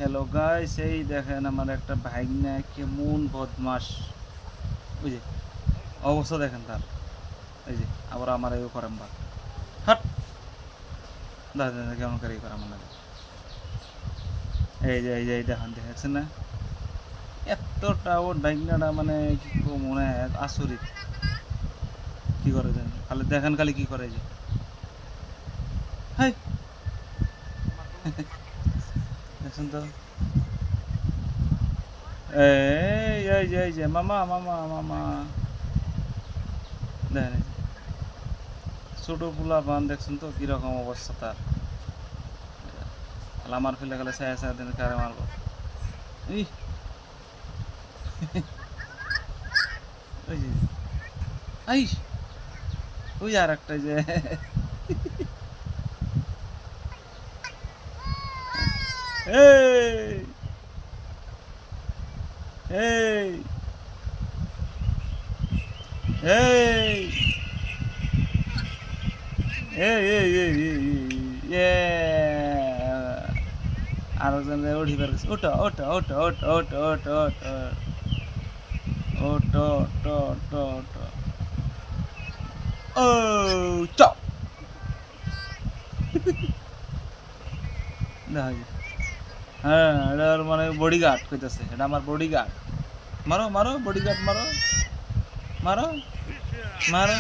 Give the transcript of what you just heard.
Hello guys, এই দেখেন আমার একটা ভাইগনা কেমন বদমাস। ওই যে অবস্থা দেখেন তার। এই যে আবার আমার এও করেন বা হাট দাদা কেমন করে করে আমার লাগে। এই যে দেখেন দেখেছেন না, এতটা ওর ভাইগনাটা মানে কি মনে হয় আচরিত। কি করে দেন খালি দেখেন, খালি কি করে যে হাই দেখছেন তো। এই যে মামা মামা মামা দেখেন, ছোট পোলা বান দেখছেন তো কিরকম অবস্থা তার। আমার ফেলে গেলে ছায়া ছায়া দিন কারে মারবো। ই ওই যে আইস ওই আর একটা যে এই এই এই আরেকজন উঠি পার ওটা ওটা ওটা ওটা ওটা ওটা ওটা ওটা ওটা ওটা ওটা ও চপ হ্যাঁ, এটা মানে বডিগার্ড কইতেছে, এটা আমার বডিগার্ড। মারো মারো বডিগার্ড, মারো মারো মারো।